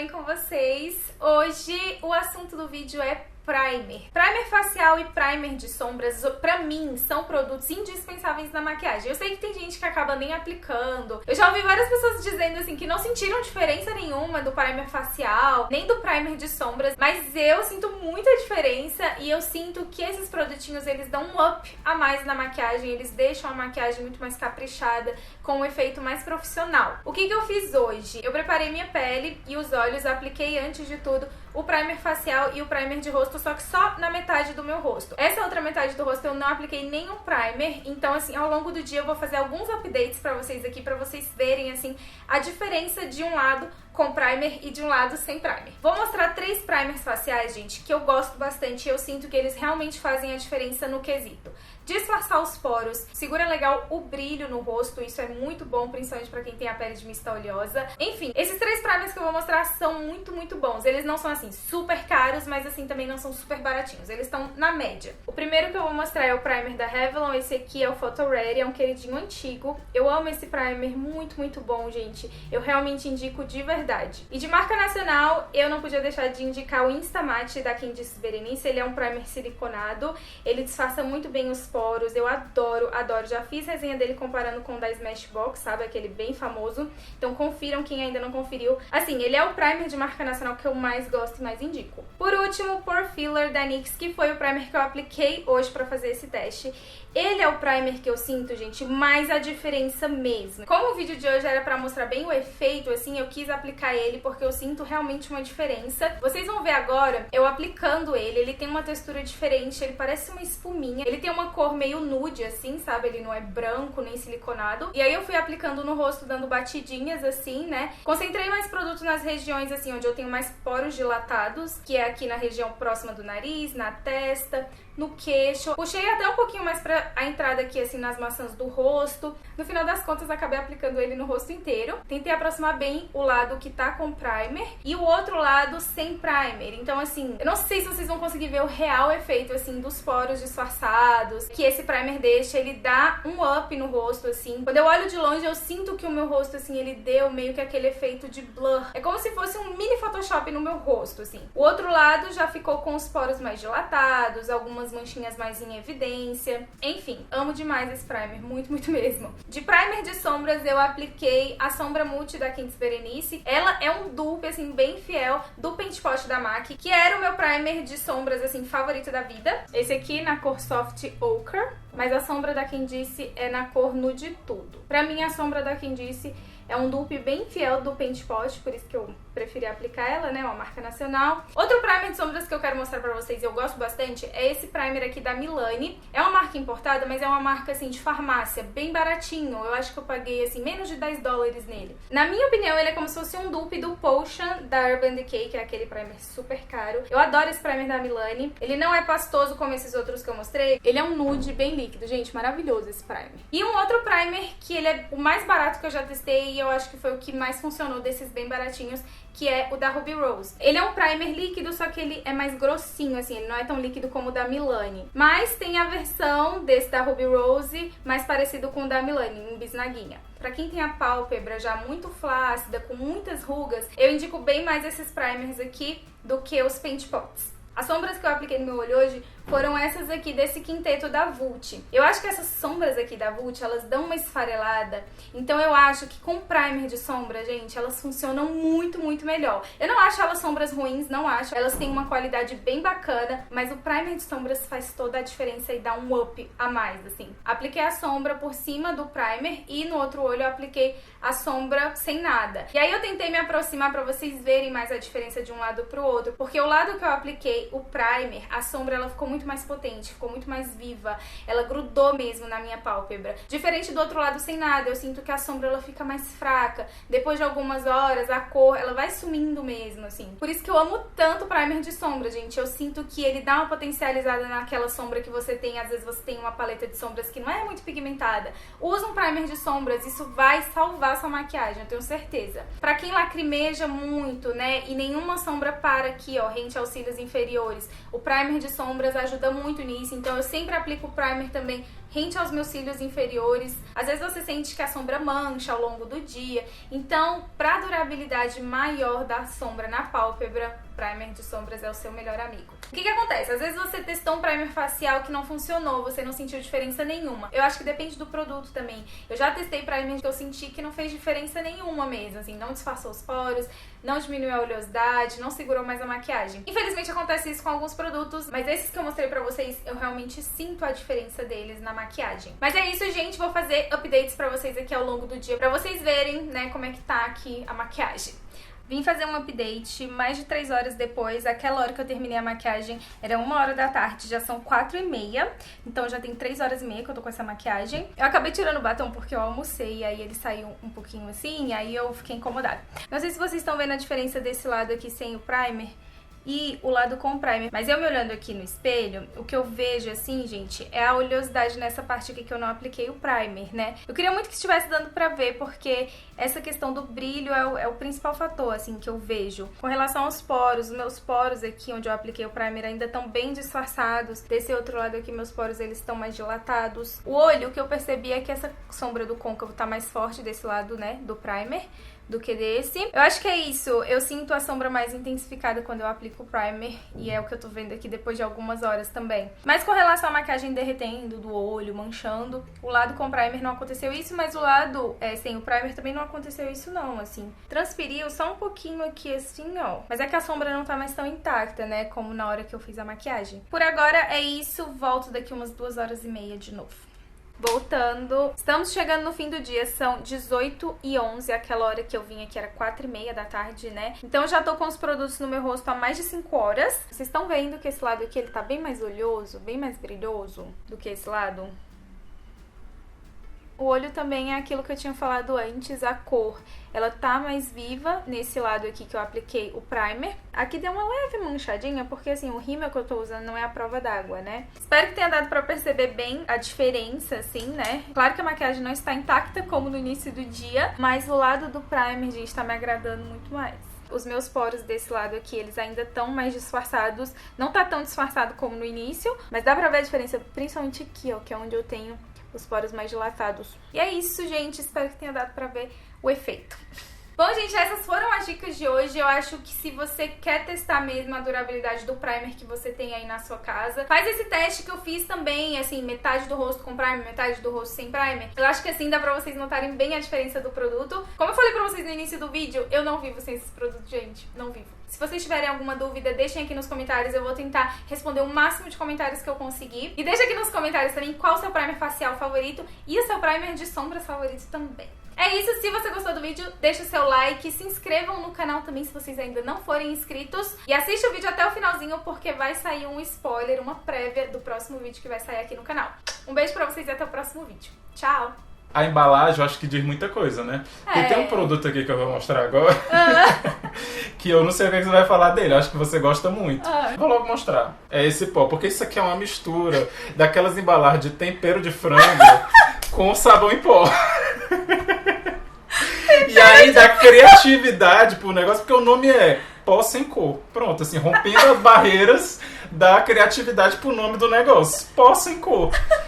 bem com vocês? Hoje o assunto do vídeo é primer. Primer facial e primer de sombras, pra mim, são produtos indispensáveis na maquiagem. Eu sei que tem gente que acaba nem aplicando. Eu já ouvi várias pessoas dizendo assim que não sentiram diferença nenhuma do primer facial, nem do primer de sombras, mas eu sinto muita diferença e eu sinto que esses produtinhos, eles dão um up a mais na maquiagem, eles deixam a maquiagem muito mais caprichada, com um efeito mais profissional. O que eu fiz hoje? Eu preparei minha pele e os olhos, apliquei antes de tudo o primer facial e o primer de rosto, só que só na metade do meu rosto. Essa outra metade do rosto eu não apliquei nenhum primer, então assim, ao longo do dia eu vou fazer alguns updates pra vocês aqui, pra vocês verem assim a diferença de um lado com primer e de um lado sem primer. Vou mostrar 3 primers faciais, gente, que eu gosto bastante e eu sinto que eles realmente fazem a diferença no quesito disfarçar os poros, segura legal o brilho no rosto, isso é muito bom, principalmente pra quem tem a pele de mista oleosa. Enfim, esses 3 primers que eu vou mostrar são muito bons. Eles não são assim super caros, mas assim também não são super baratinhos, eles estão na média. O primeiro que eu vou mostrar é o primer da Revlon, esse aqui é o Photo Ready, é um queridinho antigo. Eu amo esse primer, muito bom, gente. Eu realmente indico de verdade. E de marca nacional, eu não podia deixar de indicar o Instamatte da Candice Berenice. Ele é um primer siliconado, ele disfarça muito bem os poros, eu adoro. Já fiz resenha dele comparando com o da Smashbox, sabe? Aquele bem famoso. Então confiram quem ainda não conferiu. Assim, ele é o primer de marca nacional que eu mais gosto e mais indico. Por último, o Pore Filler da NYX, que foi o primer que eu apliquei hoje pra fazer esse teste. Ele é o primer que eu sinto, gente, mais a diferença mesmo. Como o vídeo de hoje era pra mostrar bem o efeito, assim, eu quis aplicar ele porque eu sinto realmente uma diferença. Vocês vão ver agora eu aplicando ele. Ele tem uma textura diferente, ele parece uma espuminha. Ele tem uma cor meio nude, assim, sabe? Ele não é branco nem siliconado. E aí eu fui aplicando no rosto, dando batidinhas, assim, né? Concentrei mais produto nas regiões, assim, onde eu tenho mais poros dilatados, que é aqui na região próxima do nariz, na testa, no queixo. Puxei até um pouquinho mais pra a entrada aqui, assim, nas maçãs do rosto. No final das contas, acabei aplicando ele no rosto inteiro. Tentei aproximar bem o lado que tá com primer e o outro lado sem primer. Então, assim, eu não sei se vocês vão conseguir ver o real efeito, assim, dos poros disfarçados que esse primer deixa. Ele dá um up no rosto, assim. Quando eu olho de longe, eu sinto que o meu rosto, assim, ele deu meio que aquele efeito de blur. É como se fosse um mini Photoshop no meu rosto, assim. O outro lado já ficou com os poros mais dilatados, algumas manchinhas mais em evidência. Enfim, amo demais esse primer, muito mesmo. De primer de sombras, eu apliquei a sombra multi da Candice Berenice. Ela é um dupe, assim, bem fiel do Paint Pot da MAC, que era o meu primer de sombras, assim, favorito da vida. Esse aqui na cor Soft Ochre, mas a sombra da Candice é na cor Nude Tudo. Pra mim, a sombra da Candice é um dupe bem fiel do Paint Pot, por isso que eu preferi aplicar ela, né, uma marca nacional. Outro primer de sombras que eu quero mostrar pra vocês e eu gosto bastante é esse primer aqui da Milani. É uma marca importada, mas é uma marca, assim, de farmácia, bem baratinho. Eu acho que eu paguei, assim, menos de 10 dólares nele. Na minha opinião, ele é como se fosse um dupe do Potion da Urban Decay, que é aquele primer super caro. Eu adoro esse primer da Milani. Ele não é pastoso como esses outros que eu mostrei. Ele é um nude bem líquido, gente, maravilhoso esse primer. E um outro primer que ele é o mais barato que eu já testei e eu acho que foi o que mais funcionou desses bem baratinhos, que é o da Ruby Rose. Ele é um primer líquido, só que ele é mais grossinho, assim, ele não é tão líquido como o da Milani. Mas tem a versão desse da Ruby Rose mais parecido com o da Milani, em bisnaguinha. Pra quem tem a pálpebra já muito flácida, com muitas rugas, eu indico bem mais esses primers aqui do que os Paint Pots. As sombras que eu apliquei no meu olho hoje foram essas aqui desse quinteto da Vult. Eu acho que essas sombras aqui da Vult, elas dão uma esfarelada. Então eu acho que com primer de sombra, gente, elas funcionam muito melhor. Eu não acho elas sombras ruins, não acho. Elas têm uma qualidade bem bacana, mas o primer de sombras faz toda a diferença e dá um up a mais, assim. Apliquei a sombra por cima do primer e no outro olho eu apliquei a sombra sem nada. E aí eu tentei me aproximar pra vocês verem mais a diferença de um lado pro outro, porque o lado que eu apliquei o primer, a sombra ela ficou muito mais potente, ficou muito mais viva, ela grudou mesmo na minha pálpebra. Diferente do outro lado sem nada, eu sinto que a sombra ela fica mais fraca. Depois de algumas horas, a cor ela vai sumindo mesmo, assim. Por isso que eu amo tanto o primer de sombra, gente. Eu sinto que ele dá uma potencializada naquela sombra que você tem. Às vezes você tem uma paleta de sombras que não é muito pigmentada. Usa um primer de sombras, isso vai salvar sua maquiagem, eu tenho certeza. Pra quem lacrimeja muito, né, e nenhuma sombra para aqui, ó, rente aos cílios inferiores, inferiores. O primer de sombras ajuda muito nisso, então eu sempre aplico o primer também rente aos meus cílios inferiores. Às vezes você sente que a sombra mancha ao longo do dia, então para durabilidade maior da sombra na pálpebra, primer de sombras é o seu melhor amigo. O que acontece? Às vezes você testou um primer facial que não funcionou, você não sentiu diferença nenhuma. Eu acho que depende do produto também. Eu já testei primer que eu senti que não fez diferença nenhuma mesmo, assim, não disfarçou os poros, não diminuiu a oleosidade, não segurou mais a maquiagem. Infelizmente acontece isso com alguns produtos, mas esses que eu mostrei pra vocês, eu realmente sinto a diferença deles na maquiagem. Mas é isso, gente, vou fazer updates pra vocês aqui ao longo do dia, pra vocês verem, né, como é que tá aqui a maquiagem. Vim fazer um update mais de 3 horas depois. Aquela hora que eu terminei a maquiagem era 1h da tarde, já são 4h30. Então já tem 3 horas e meia que eu tô com essa maquiagem. Eu acabei tirando o batom porque eu almocei, e aí ele saiu um pouquinho assim, e aí eu fiquei incomodada. Não sei se vocês estão vendo a diferença desse lado aqui sem o primer e o lado com primer, mas eu me olhando aqui no espelho, o que eu vejo assim, gente, é a oleosidade nessa parte aqui que eu não apliquei o primer, né? Eu queria muito que estivesse dando pra ver, porque essa questão do brilho é o principal fator, assim, que eu vejo. Com relação aos poros, os meus poros aqui, onde eu apliquei o primer, ainda estão bem disfarçados. Desse outro lado aqui, meus poros, eles estão mais dilatados. O olho, o que eu percebi é que essa sombra do côncavo tá mais forte desse lado, né, do primer, do que desse. Eu acho que é isso, eu sinto a sombra mais intensificada quando eu aplico o primer, e é o que eu tô vendo aqui depois de algumas horas também. Mas com relação à maquiagem derretendo do olho, manchando, o lado com primer não aconteceu isso, mas o lado sem o primer também não aconteceu isso não, assim. Transferiu só um pouquinho aqui assim, ó. Mas é que a sombra não tá mais tão intacta, né, como na hora que eu fiz a maquiagem. Por agora é isso, volto daqui umas 2h30 de novo. Voltando, estamos chegando no fim do dia, são 18h11, aquela hora que eu vim aqui era 4h30 da tarde, né? Então eu já tô com os produtos no meu rosto há mais de 5 horas. Vocês estão vendo que esse lado aqui ele tá bem mais oleoso, bem mais brilhoso do que esse lado? O olho também é aquilo que eu tinha falado antes, a cor. Ela tá mais viva nesse lado aqui que eu apliquei o primer. Aqui deu uma leve manchadinha, porque assim, o rímel que eu tô usando não é a prova d'água, né? Espero que tenha dado pra perceber bem a diferença, assim, né? Claro que a maquiagem não está intacta como no início do dia, mas o lado do primer, gente, tá me agradando muito mais. Os meus poros desse lado aqui, eles ainda estão mais disfarçados. Não tá tão disfarçado como no início, mas dá pra ver a diferença, principalmente aqui, ó, que é onde eu tenho os poros mais dilatados. E é isso, gente. Espero que tenha dado pra ver o efeito. Bom, gente, essas foram as dicas de hoje. Eu acho que se você quer testar mesmo a durabilidade do primer que você tem aí na sua casa, faz esse teste que eu fiz também, assim, metade do rosto com primer, metade do rosto sem primer. Eu acho que assim dá pra vocês notarem bem a diferença do produto. Como eu falei pra vocês no início do vídeo, eu não vivo sem esses produtos, gente. Não vivo. Se vocês tiverem alguma dúvida, deixem aqui nos comentários. Eu vou tentar responder o máximo de comentários que eu conseguir. E deixa aqui nos comentários também qual o seu primer facial favorito e o seu primer de sombras favorito também. É isso, se você gostou do vídeo, deixa o seu like, se inscrevam no canal também se vocês ainda não forem inscritos. E assiste o vídeo até o finalzinho porque vai sair um spoiler, uma prévia do próximo vídeo que vai sair aqui no canal. Um beijo pra vocês e até o próximo vídeo. Tchau! A embalagem eu acho que diz muita coisa, né? Porque tem um produto aqui que eu vou mostrar agora, que eu não sei o que você vai falar dele, acho que você gosta muito. Vou logo mostrar. É esse pó, porque isso aqui é uma mistura daquelas embalagens de tempero de frango com sabão em pó. E aí dá criatividade pro negócio, porque o nome é pó sem cor. Pronto, assim, rompendo as barreiras da criatividade pro nome do negócio. Pó sem cor.